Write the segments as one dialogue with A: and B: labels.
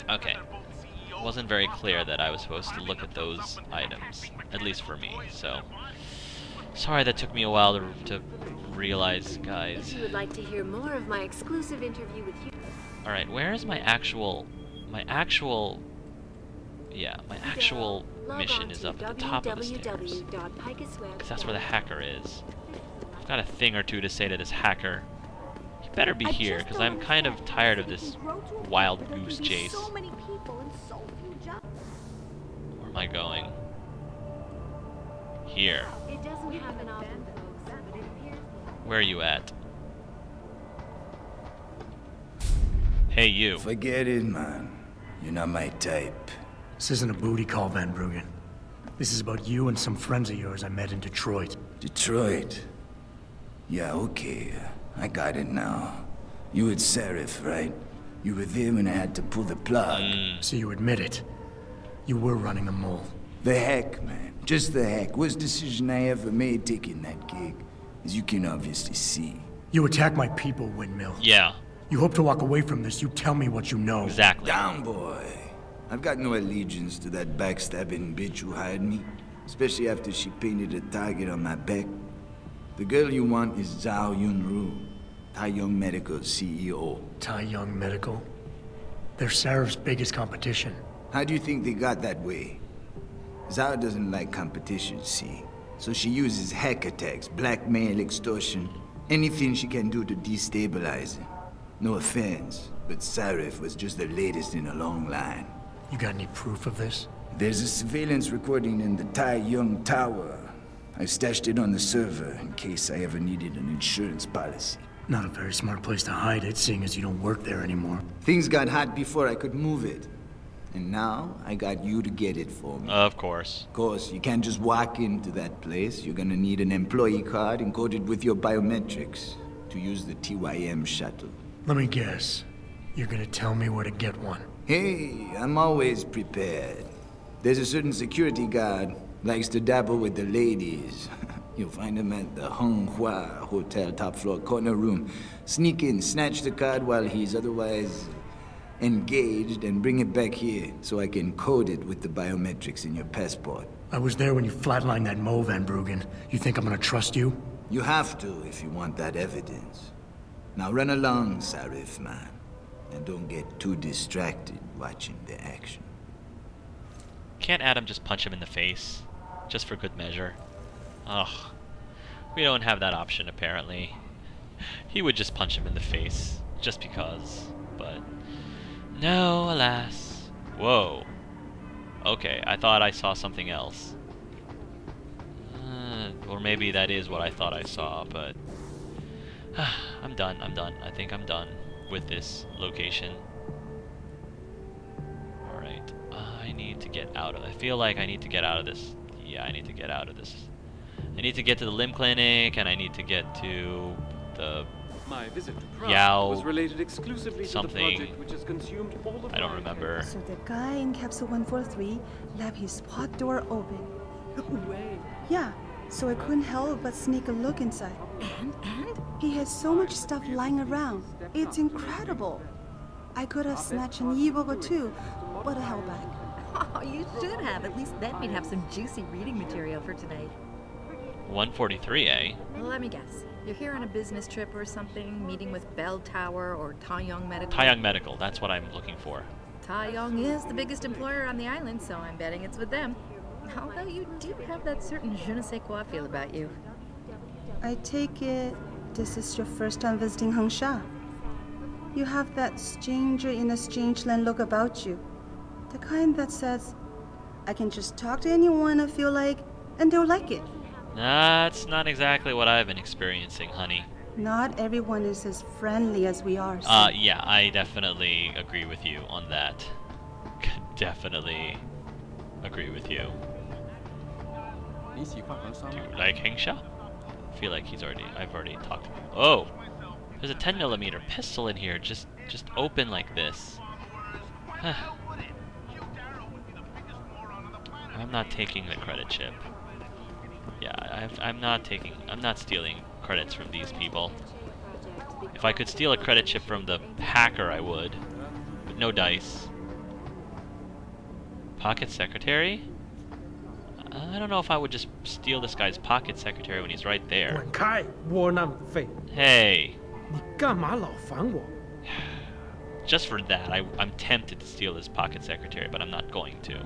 A: Okay. Wasn't very clear that I was supposed to look at those items, at least for me, so... Sorry that took me a while to realize, guys.
B: If you would like to hear more of my exclusive interview with you...
A: Alright, where is my actual mission is up at the top of the stairs. Because that's where the hacker is. I've got a thing or two to say to this hacker. He better be here, because I'm kind of tired of this wild goose chase. Where am I going? Here. Where are you at? Hey, you.
C: Forget it, man. You're not my type.
D: This isn't a booty call, Van Bruggen. This is about you and some friends of yours I met in Detroit.
C: Detroit? Yeah, okay. I got it now. You with Seraph, right? You were there when I had to pull the plug.
D: So you admit it. You were running a mole.
C: The heck, man. Just the heck. Worst decision I ever made taking that gig. As you can obviously see.
D: You attack my people, Windmill.
A: Yeah.
D: You hope to walk away from this, you tell me what you know.
A: Exactly.
C: Down, boy. I've got no allegiance to that backstabbing bitch who hired me. Especially after she painted a target on my back. The girl you want is Zhao Yunru, Tai Young Medical's CEO.
D: Tai Young Medical? They're Seraph's biggest competition.
C: How do you think they got that way? Zhao doesn't like competition, see? So she uses hack attacks, blackmail, extortion, anything she can do to destabilize him. No offense, but Seraph was just the latest in a long line.
D: You got any proof of this?
C: There's a surveillance recording in the Tai Young Tower. I stashed it on the server in case I ever needed an insurance policy.
D: Not a very smart place to hide it, seeing as you don't work there anymore.
C: Things got hot before I could move it. And now, I got you to get it for me.
A: Of course.
C: Of course, you can't just walk into that place. You're gonna need an employee card encoded with your biometrics to use the TYM shuttle.
D: Let me guess. You're gonna tell me where to get one.
C: Hey, I'm always prepared. There's a certain security guard, likes to dabble with the ladies. You'll find him at the Hung Hua Hotel top floor corner room. Sneak in, snatch the card while he's otherwise engaged, and bring it back here so I can code it with the biometrics in your passport.
D: I was there when you flatlined that Mo, Van Bruggen. You think I'm gonna trust you?
C: You have to if you want that evidence. Now run along, Seraph, man. And don't get too distracted watching the action.
A: Can't Adam just punch him in the face? Just for good measure. Ugh. We don't have that option, apparently. He would just punch him in the face. Just because. But... no, alas. Whoa. Okay, I thought I saw something else. Or maybe that is what I thought I saw, but... I'm done. I think I'm done with this location. Alright. I need to get out of it. I feel like I need to get out of this. Yeah, I need to get out of this. I need to get to the limb clinic, and I need to get to the...
E: My visit to Prague
A: Yao
E: was related exclusively
A: something.
E: to the project which has consumed all of
A: I don't
E: my
A: remember.
F: So the guy in capsule 143 left his pod door open.
E: No way.
F: Yeah, so I couldn't help but sneak a look inside.
B: And?
F: He has so much stuff lying around. It's incredible. I could have snatched an e-book or two, but I held back.
G: Oh, you should have. At least then we'd have some juicy reading material for tonight.
A: 143, eh?
G: Well, let me guess. You're here on a business trip or something, meeting with Bell Tower or Tai Young Medical?
A: Tai Young Medical, that's what I'm looking for.
G: Tai Young is the biggest employer on the island, so I'm betting it's with them. Although you do have that certain je ne sais quoi feel about you.
F: I take it this is your first time visiting Hengsha. You have that stranger in a strange land look about you. The kind that says, I can just talk to anyone I feel like, and they'll like it.
A: That's not exactly what I've been experiencing, honey.
F: Not everyone is as friendly as we are.
A: Yeah, I definitely agree with you on that. Definitely agree with you. Do you like Hengsha? I feel like I've already talked to him. Oh! There's a 10mm pistol in here, just open like this. I'm not taking the credit chip. Yeah, I'm not stealing credits from these people. If I could steal a credit chip from the hacker, I would. But No dice. Pocket secretary? I don't know if I would just steal this guy's pocket secretary when he's right there.
E: 滚开，窝囊废！
A: Hey,
E: 你干嘛老烦我？
A: just for that, I'm tempted to steal his pocket secretary, but I'm not going to.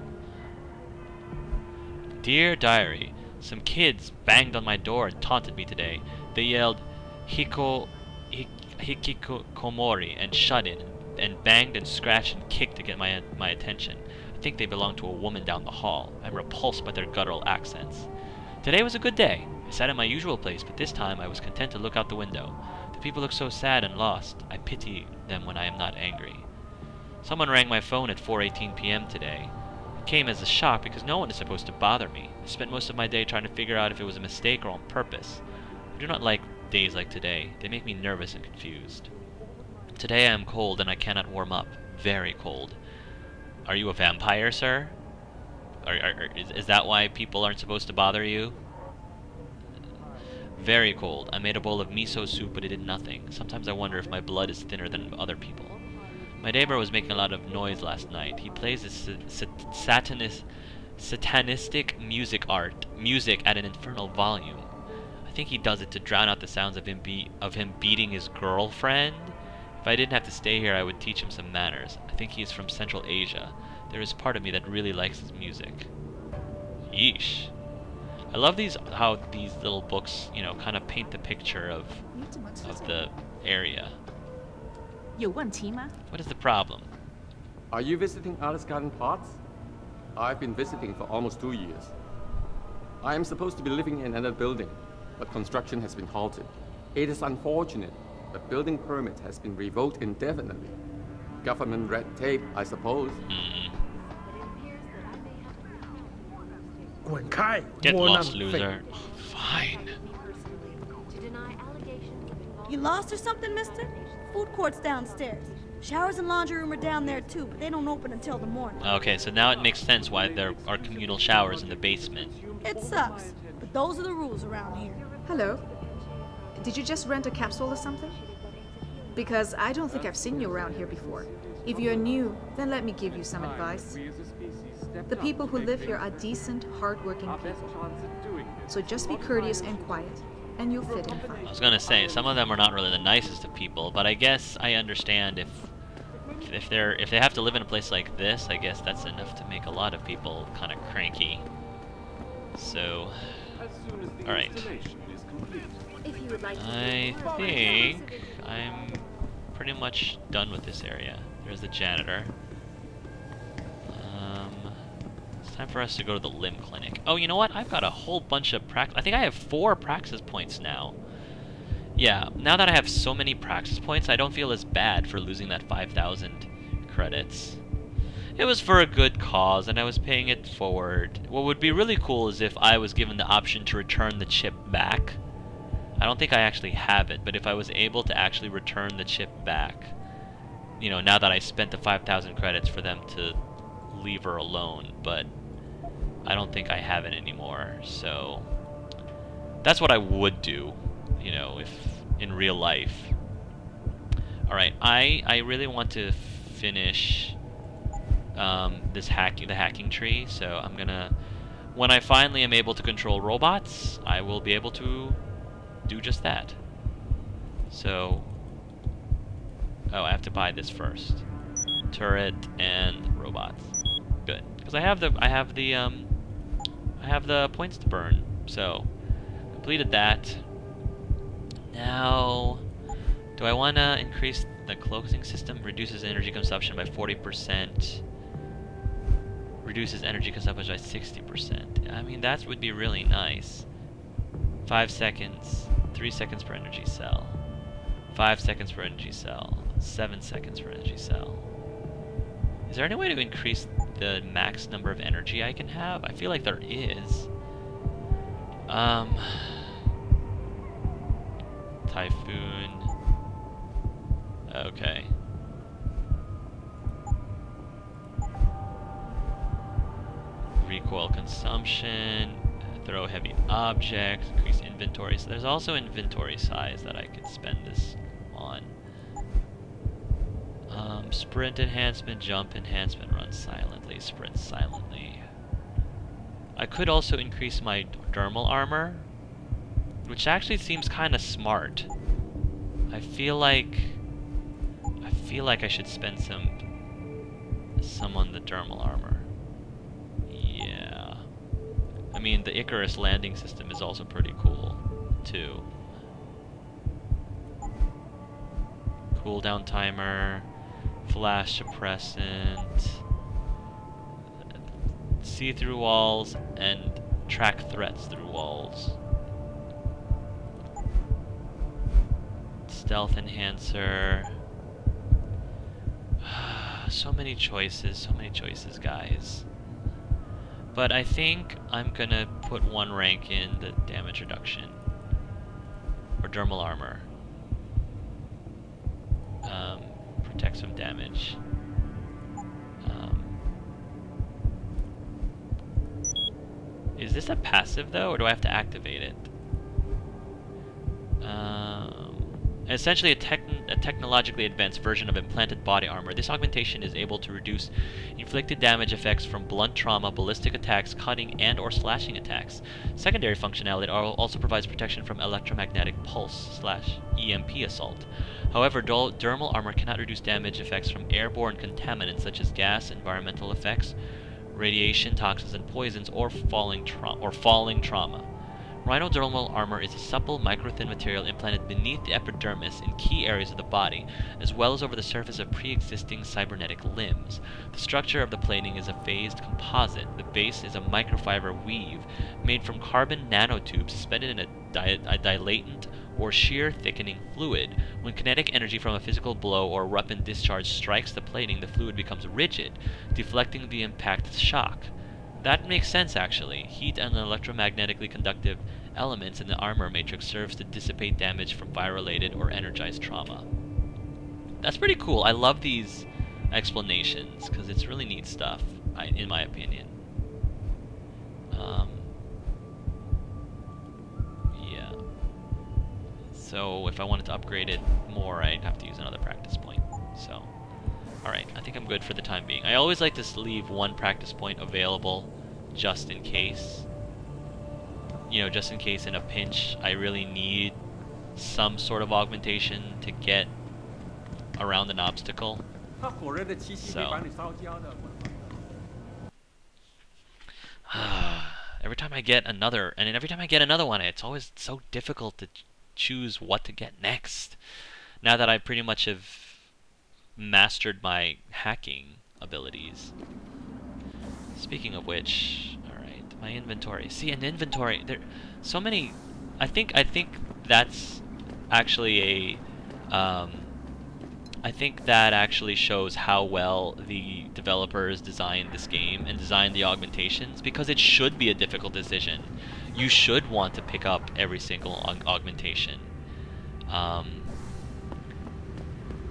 A: Dear Diary, some kids banged on my door and taunted me today. They yelled Hikikomori and shut in, and banged and scratched and kicked to get my attention. I think they belong to a woman down the hall. I'm repulsed by their guttural accents. Today was a good day. I sat at my usual place, but this time I was content to look out the window. The people look so sad and lost. I pity them when I am not angry. Someone rang my phone at 4:18 p.m. today. It came as a shock because no one is supposed to bother me. I spent most of my day trying to figure out if it was a mistake or on purpose. I do not like days like today. They make me nervous and confused. Today I am cold and I cannot warm up. Very cold. Are you a vampire, sir? Is that why people aren't supposed to bother you? Very cold. I made a bowl of miso soup, but it did nothing. Sometimes I wonder if my blood is thinner than other people. My neighbor was making a lot of noise last night. He plays this satanistic music at an infernal volume. I think he does it to drown out the sounds of him beating his girlfriend. If I didn't have to stay here, I would teach him some manners. I think he's from Central Asia. There is part of me that really likes his music. Yeesh. I love how these little books, you know, kind of paint the picture of the area.
H: 有问题吗？
A: What is the problem?
I: Are you visiting Alice Garden Plots? I've been visiting for almost 2 years. I am supposed to be living in another building, but construction has been halted. It is unfortunate. The building permit has been revoked indefinitely. Government red tape, I suppose.
A: Get lost, loser. Fine.
J: You lost or something, mister? Food court's downstairs. Showers and laundry room are down there too, but they don't open until the morning.
A: Okay, so now it makes sense why there are communal showers in the basement.
J: It sucks, but those are the rules around here.
H: Hello. Did you just rent a capsule or something? Because I don't think I've seen you around here before. If you're new, then let me give you some advice. The people who live here are decent, hard-working people. So just be courteous and quiet, and you'll fit in fine.
A: I was gonna say, some of them are not really the nicest of people, but I guess I understand if they have to live in a place like this, I guess that's enough to make a lot of people kind of cranky. So, alright. I think I'm pretty much done with this area. There's the janitor. It's time for us to go to the limb clinic. Oh, you know what? I've got a whole bunch of I think I have 4 praxis points now. Yeah, now that I have so many praxis points, I don't feel as bad for losing that 5,000 credits. It was for a good cause, and I was paying it forward. What would be really cool is if I was given the option to return the chip back. I don't think I actually have it, but if I was able to actually return the chip back, you know, now that I spent the 5,000 credits for them to leave her alone, but I don't think I have it anymore, so that's what I would do, you know, if in real life. Alright, I really want to finish the hacking tree, so I'm gonna, when I finally am able to control robots, I will be able to do just that. So, oh, I have to buy this first. Turret and robots. Good, because I have the points to burn. So, completed that. Now, do I want to increase the closing system? Reduces energy consumption by 40%. Reduces energy consumption by 60%. I mean, that would be really nice. 5 seconds. 3 seconds per energy cell. 5 seconds per energy cell. 7 seconds per energy cell. Is there any way to increase the max number of energy I can have? I feel like there is. Typhoon. Okay. Recoil consumption. Throw heavy objects. Increase inventory. So there's also inventory size that I could spend this on. Sprint enhancement, jump enhancement, run silently, sprint silently. I could also increase my dermal armor, which actually seems kind of smart. I feel like I should spend some on the dermal armor. Yeah. I mean, the Icarus landing system is also pretty cool, too. Cooldown timer, flash suppressant, see through walls, and track threats through walls. Stealth enhancer. So many choices, guys. But I think I'm gonna put one rank in the damage reduction. Or dermal armor. Protects from damage. Is this a passive though, or do I have to activate it? Essentially a technologically advanced version of implanted body armor. This augmentation is able to reduce inflicted damage effects from blunt trauma, ballistic attacks, cutting, and or slashing attacks. Secondary functionality also provides protection from electromagnetic pulse / EMP assault. However, dermal armor cannot reduce damage effects from airborne contaminants such as gas, environmental effects, radiation, toxins, and poisons, or falling trauma. Rhinodermal armor is a supple, micro-thin material implanted beneath the epidermis in key areas of the body, as well as over the surface of pre-existing cybernetic limbs. The structure of the plating is a phased composite. The base is a microfiber weave made from carbon nanotubes suspended in a dilatant or shear thickening fluid. When kinetic energy from a physical blow or weapon discharge strikes the plating, the fluid becomes rigid, deflecting the impact shock. That makes sense, actually. Heat and electromagnetically conductive elements in the armor matrix serves to dissipate damage from fire-related or energized trauma. That's pretty cool. I love these explanations, because it's really neat stuff, in my opinion. Yeah. So, if I wanted to upgrade it more, I'd have to use another practice point. So... Alright, I think I'm good for the time being. I always like to leave one practice point available just in case. You know, just in case in a pinch I really need some sort of augmentation to get around an obstacle. So. Every time I get another, and every time I get another one, it's always so difficult to choose what to get next. Now that I pretty much have mastered my hacking abilities. Speaking of which, alright, my inventory. See, in inventory, there so many. I think that's actually a I think that actually shows how well the developers designed this game and designed the augmentations, because it should be a difficult decision. You should want to pick up every single augmentation.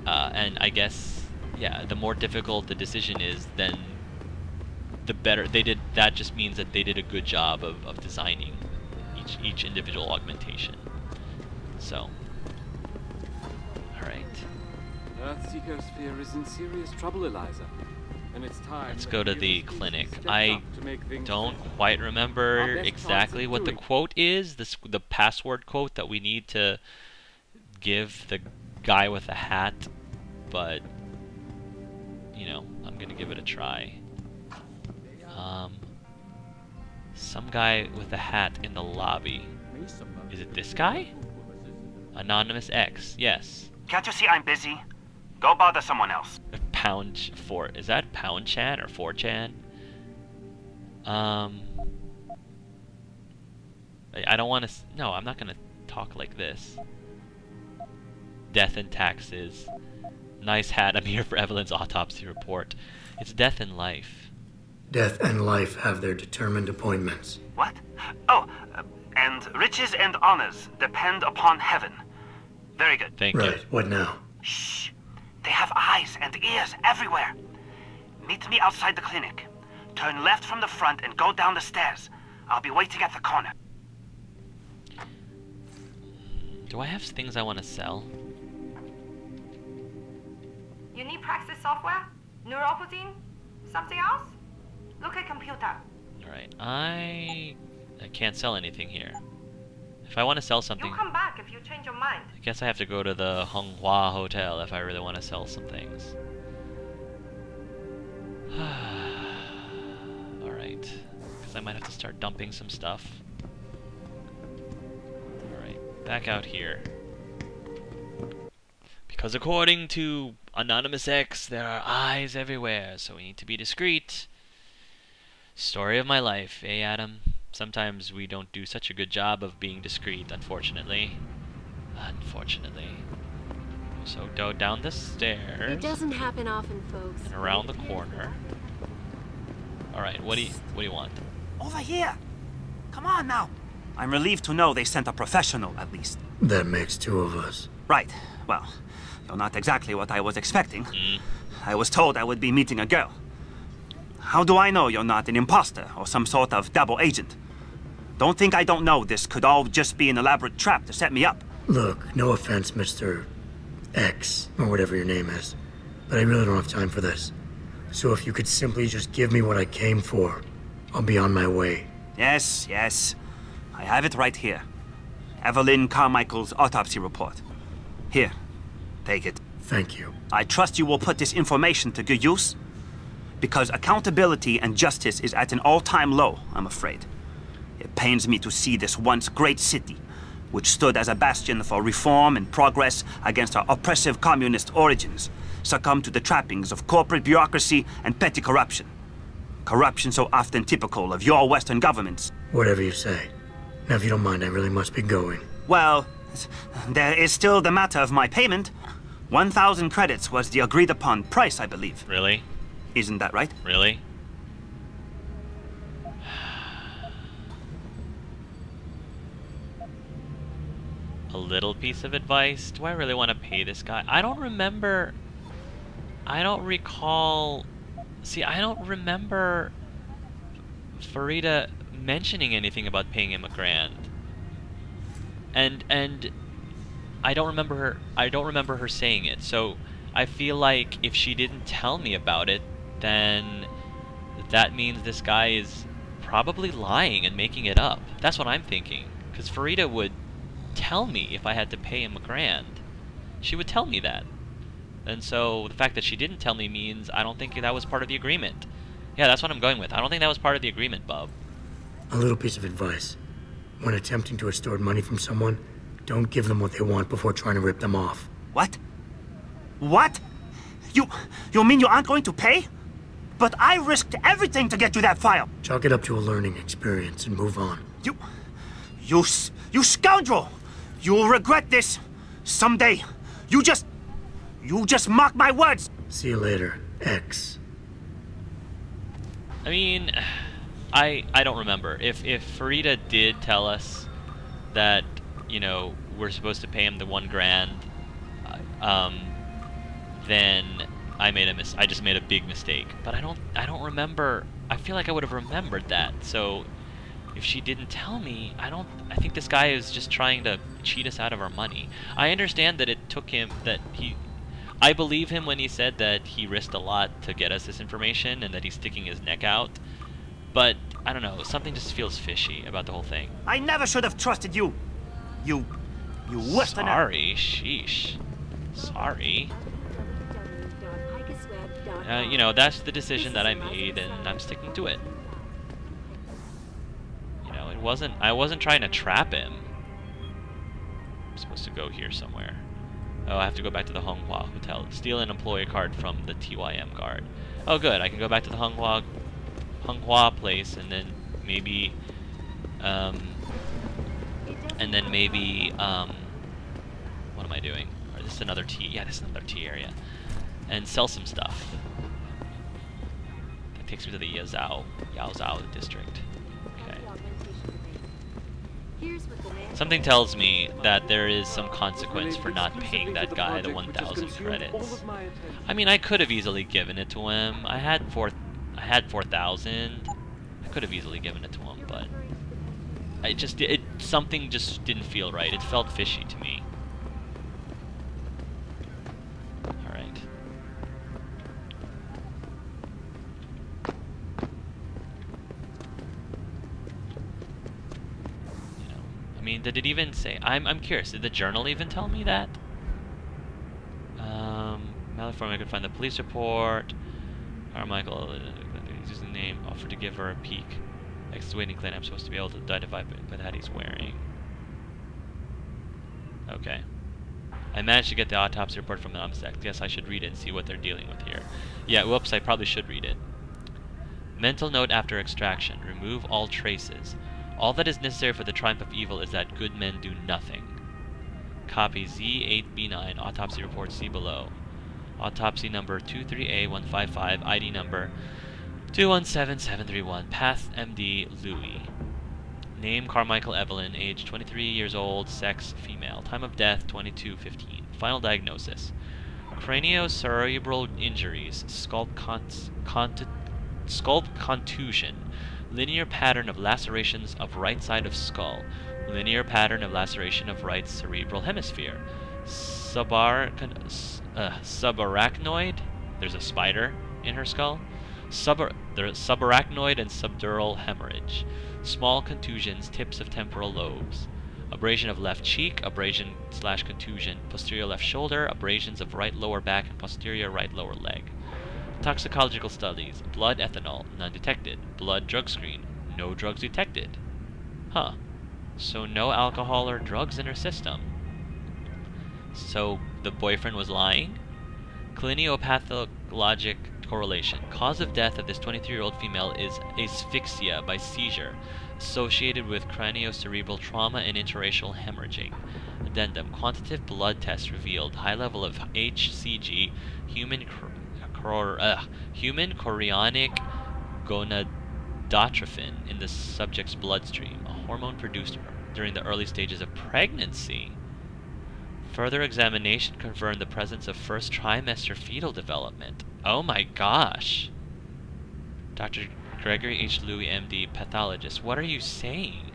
A: And I guess, yeah, the more difficult the decision is, then the better they did. That just means that they did a good job of designing each individual augmentation. So, all right.
K: Earth's ecosphere is in serious trouble, Eliza. And it's time.
A: Let's go to the clinic. I don't quite remember exactly what the quote is. The password quote that we need to give the guy with the hat, but you know, I'm gonna give it a try. Some guy with a hat in the lobby. Is it this guy? Anonymous X, yes.
L: Can't you see I'm busy? Go bother someone else.
A: Pound 4. Is that Pound Chan or 4chan? I don't want to. No, I'm not gonna talk like this. Death and taxes. Nice hat. I'm here for Evelyn's autopsy report. It's death and life.
D: Death and life have their determined appointments.
L: What? Oh, and riches and honors depend upon heaven. Very good.
A: Thank you.
D: Right. What now?
L: Shh. They have eyes and ears everywhere. Meet me outside the clinic. Turn left from the front and go down the stairs. I'll be waiting at the corner.
A: Do I have things I want to sell?
M: You need Praxis software? Neuropozyne? Something else? Look at computer.
A: Alright, I can't sell anything here. If I want to sell something...
M: You come back if you change your mind.
A: I guess I have to go to the Honghua Hotel if I really want to sell some things. Alright. Because I might have to start dumping some stuff. Alright, back out here. Because according to Anonymous X, there are eyes everywhere, so we need to be discreet. Story of my life, eh, Adam? Sometimes we don't do such a good job of being discreet, unfortunately. Unfortunately. So go down the stairs.
B: It doesn't happen often, folks.
A: And around the corner. Alright, what do you want?
L: Over here! Come on now! I'm relieved to know they sent a professional, at least.
D: That makes two of us.
L: Right. Well, you're not exactly what I was expecting. I was told I would be meeting a girl. How do I know you're not an imposter or some sort of double agent? Don't think I don't know this could all just be an elaborate trap to set me up.
D: Look, no offense, Mr. X, or whatever your name is, but I really don't have time for this. So if you could simply just give me what I came for, I'll be on my way.
L: Yes, yes. I have it right here. Evelyn Carmichael's autopsy report. Here, take it.
D: Thank you.
L: I trust you will put this information to good use, because accountability and justice is at an all-time low, I'm afraid. It pains me to see this once great city, which stood as a bastion for reform and progress against our oppressive communist origins, succumb to the trappings of corporate bureaucracy and petty corruption. Corruption so often typical of your Western governments.
D: Whatever you say. Now, if you don't mind, I really must be going.
L: Well, there is still the matter of my payment. 1,000 credits was the agreed-upon price, I believe.
A: Really?
L: Isn't that right?
A: Really? A little piece of advice. Do I really want to pay this guy? I don't remember... I don't recall... See, I don't remember Farida mentioning anything about paying him $1,000. And I don't remember her saying it. So I feel like if she didn't tell me about it, then that means this guy is probably lying and making it up. That's what I'm thinking. Because Farida would tell me if I had to pay him $1,000. She would tell me that. And so the fact that she didn't tell me means I don't think that was part of the agreement. Yeah, that's what I'm going with. I don't think that was part of the agreement, Bub.
D: A little piece of advice. When attempting to extort money from someone, don't give them what they want before trying to rip them off.
L: What? What? You mean you aren't going to pay? But I risked everything to get you that file.
D: Chalk it up to a learning experience and move on.
L: You scoundrel! You'll regret this someday. You just mock my words.
D: See you later, X.
A: I mean, I don't remember. If Farida did tell us that, you know, we're supposed to pay him the $1,000, then I just made a big mistake. But I don't remember. I feel like I would have remembered that. So if she didn't tell me, I think this guy is just trying to cheat us out of our money. I understand that it took him, I believe him when he said that he risked a lot to get us this information and that he's sticking his neck out. But, I don't know, something just feels fishy about the whole thing.
L: I never should have trusted you. You Westerner.
A: Sorry, sheesh. Sorry. You know, that's the decision that I made and I'm sticking to it. You know, I wasn't trying to trap him. I'm supposed to go here somewhere. Oh, I have to go back to the Honghua Hotel. Steal an employee card from the TYM guard. Oh, good. I can go back to the Honghua place, and then maybe, what am I doing? Or this is another tea. Yeah, this is another tea area, and sell some stuff. That takes me to the Yaozhou district. Okay. Something tells me that there is some consequence for not paying that guy the 1,000 credits. I mean, I could have easily given it to him. I had 4,000. I could have easily given it to him, but something just didn't feel right. It felt fishy to me. All right. mean, did it even say? I'm curious. Did the journal even tell me that? Malik, I could find the police report. Carmichael, using the name, offered to give her a peek. Next to waiting clan, I'm supposed to be able to identify by that he's wearing. Okay. I managed to get the autopsy report from the OMSEC. Guess I should read it and see what they're dealing with here. Yeah, whoops, I probably should read it. Mental note after extraction. Remove all traces. All that is necessary for the triumph of evil is that good men do nothing. Copy Z8B9. Autopsy report, see below. Autopsy number 23A155. ID number 217731. Path MD Louis. Name Carmichael Evelyn. Age 23 years old. Sex female. Time of death 22:15. Final diagnosis: craniocerebral injuries. Scalp contusion. Linear pattern of lacerations of right side of skull. Linear pattern of laceration of right cerebral hemisphere. Subarachnoid. There's a spider in her skull. There's subarachnoid and subdural hemorrhage. Small contusions, tips of temporal lobes. Abrasion of left cheek, abrasion/contusion, posterior left shoulder, abrasions of right lower back and posterior right lower leg. Toxicological studies: blood ethanol, none detected. Blood drug screen, no drugs detected. Huh. So no alcohol or drugs in her system. So the boyfriend was lying? Clinicopathologic correlation. Cause of death of this 23-year-old female is asphyxia by seizure, associated with craniocerebral trauma and interracial hemorrhaging. Addendum: quantitative blood tests revealed high level of HCG, human chorionic gonadotrophin, in the subject's bloodstream, a hormone produced during the early stages of pregnancy. Further examination confirmed the presence of first trimester fetal development. Oh my gosh. Dr. Gregory H. Louis, MD, pathologist. What are you saying?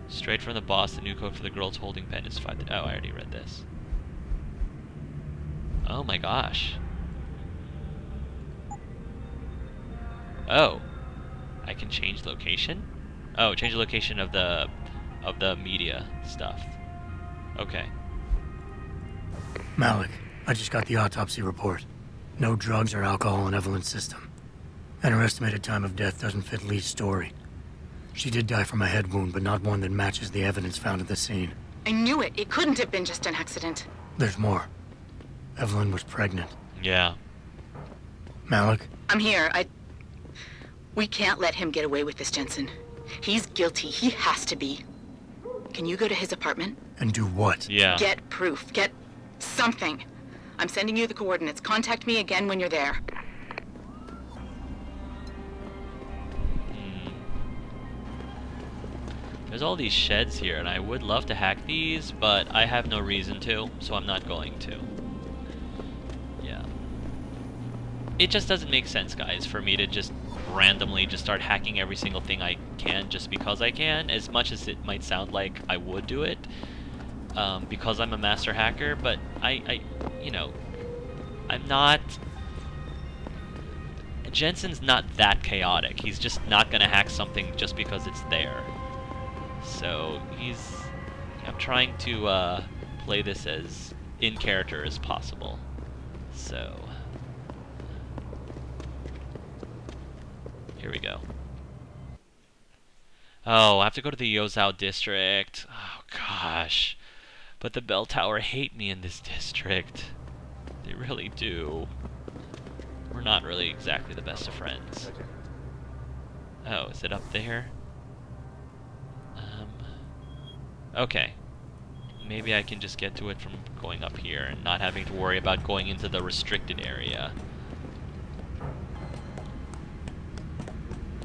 A: Straight from the boss, the new code for the girls holding pen is 5. Oh, I already read this. Oh my gosh. Oh. I can change location? Oh, change the location of the media stuff. Okay.
D: Malik, I just got the autopsy report. No drugs or alcohol in Evelyn's system. And her estimated time of death doesn't fit Lee's story. She did die from a head wound, but not one that matches the evidence found at the scene.
N: I knew it. It couldn't have been just an accident.
D: There's more. Evelyn was pregnant.
A: Yeah.
D: Malik?
N: I'm here. We can't let him get away with this, Jensen. He's guilty. He has to be. Can you go to his apartment?
D: And do what?
A: Yeah.
N: Get proof. Get something. I'm sending you the coordinates. Contact me again when you're there.
A: There's all these sheds here, and I would love to hack these, but I have no reason to, so I'm not going to. Yeah. It just doesn't make sense, guys, for me to just randomly just start hacking every single thing I can just because I can, as much as it might sound like I would do it, because I'm a master hacker, but you know, I'm not... Jensen's not that chaotic. He's just not gonna hack something just because it's there. So I'm trying to play this as in character as possible. So here we go. Oh, I have to go to the Yozao district. Oh gosh. But the bell tower hate me in this district. They really do. We're not really exactly the best of friends. Oh, is it up there? Okay. Maybe I can just get to it from going up here and not having to worry about going into the restricted area.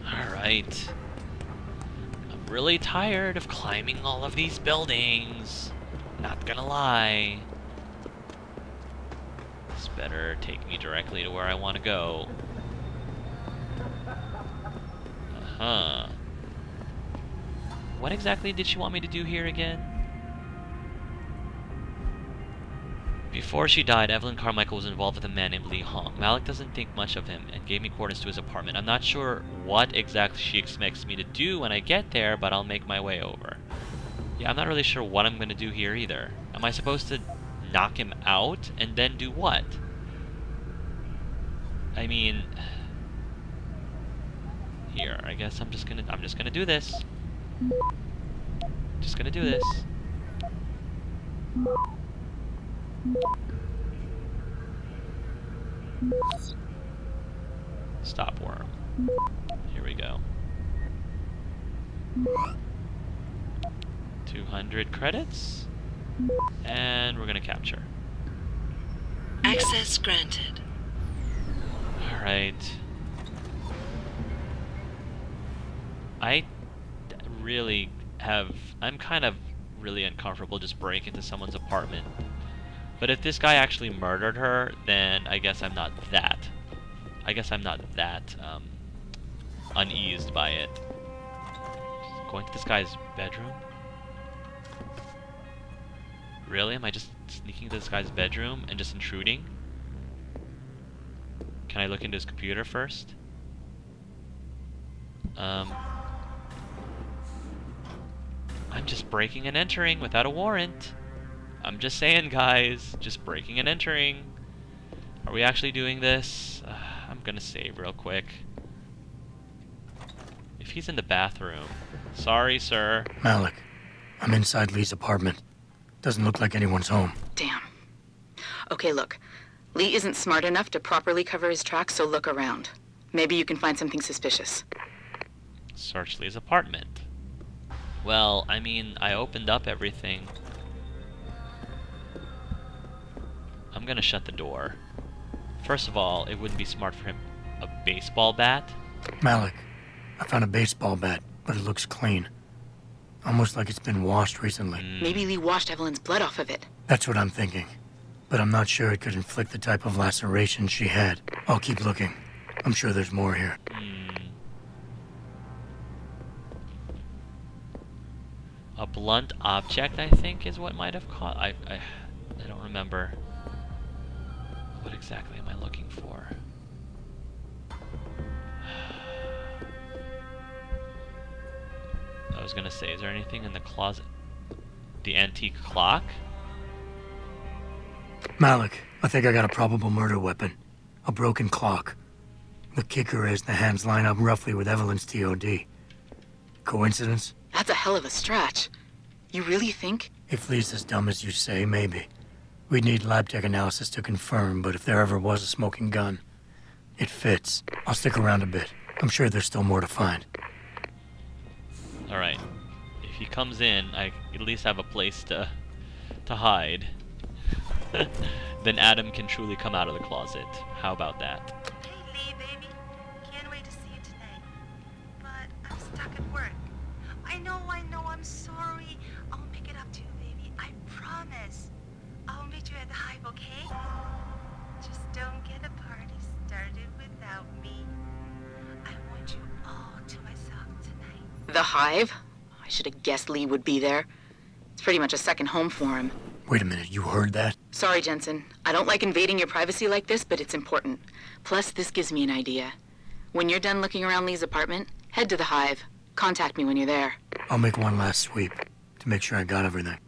A: Alright. I'm really tired of climbing all of these buildings. Not gonna lie. This better take me directly to where I want to go. Uh-huh. What exactly did she want me to do here again? Before she died, Evelyn Carmichael was involved with a man named Lee Hong. Malik doesn't think much of him and gave me coordinates to his apartment. I'm not sure what exactly she expects me to do when I get there, but I'll make my way over. Yeah, I'm not really sure what I'm going to do here either. Am I supposed to knock him out and then do what? I mean, here, I guess I'm just gonna do this. Just gonna do this. Stop worm. Here we go. 200 credits. And we're gonna capture.
O: Access granted.
A: Alright. I'm kind of really uncomfortable just breaking into someone's apartment. But if this guy actually murdered her, then I guess I'm not that uneased by it. Just going to this guy's bedroom? Really? Am I just sneaking into this guy's bedroom and just intruding? Can I look into his computer first? I'm just breaking and entering without a warrant. I'm just saying, guys. Just breaking and entering. Are we actually doing this? I'm gonna save real quick. If he's in the bathroom. Sorry, sir.
D: Malik, I'm inside Lee's apartment. Doesn't look like anyone's home.
N: Damn. Okay, look. Lee isn't smart enough to properly cover his tracks, so look around. Maybe you can find something suspicious.
A: Search Lee's apartment. Well, I mean, I opened up everything. I'm gonna shut the door. First of all, it wouldn't be smart for him. A baseball bat?
D: Malik, I found a baseball bat, but it looks clean. Almost like it's been washed recently.
N: Maybe Lee washed Evelyn's blood off of it.
D: That's what I'm thinking. But I'm not sure it could inflict the type of laceration she had. I'll keep looking. I'm sure there's more here.
A: A blunt object, I think, is what might have caught. I don't remember. What exactly am I looking for? I was gonna say, is there anything in the closet? The antique clock?
D: Malik, I think I got a probable murder weapon. A broken clock. The kicker is the hands line up roughly with Evelyn's TOD. Coincidence?
N: That's a hell of a stretch. You really think?
D: If Lee's as dumb as you say, maybe. We'd need lab tech analysis to confirm, but if there ever was a smoking gun, it fits. I'll stick around a bit. I'm sure there's still more to find.
A: Alright. If he comes in, I at least have a place to hide. Then Adam can truly come out of the closet. How about that?
P: Hey, Lee, baby. Can't wait to see you tonight. But I'm stuck at work. I know, I'm sorry. I'll make it up to you, baby. I promise. I'll meet you at the Hive, okay? Just don't get a party started without me. I want you all to myself tonight.
N: The Hive? I should have guessed Lee would be there. It's pretty much a second home for him.
D: Wait a minute, you heard that?
N: Sorry, Jensen. I don't like invading your privacy like this, but it's important. Plus, this gives me an idea. When you're done looking around Lee's apartment, head to the Hive. Contact me when you're there.
D: I'll make one last sweep to make sure I got everything.